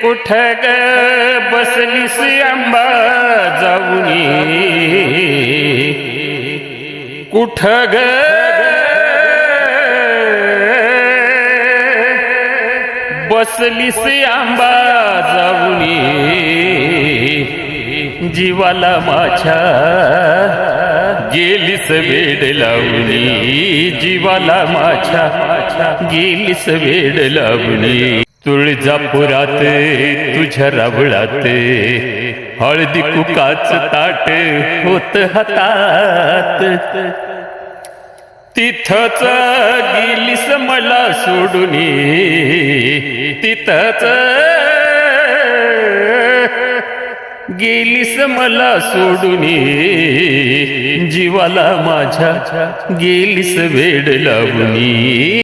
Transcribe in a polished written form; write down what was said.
कुठ ग बसलीस आंबा जाऊनी, कुठ ग बसलीस आंबा जाऊनी, जीवाला माझ्या गेलीस वेड लावणी, जीवाला माझ्या गेलीस वेड लावणी. तुळजापुरात तुझ्या रावळात हळदी कुकाच ताट होत हातात, तिथंच गेलीस मला सोडूनी, तिथंच गेलीस मला सोडूनी, जीवाला माझ्या गेलीस वेड लावणी.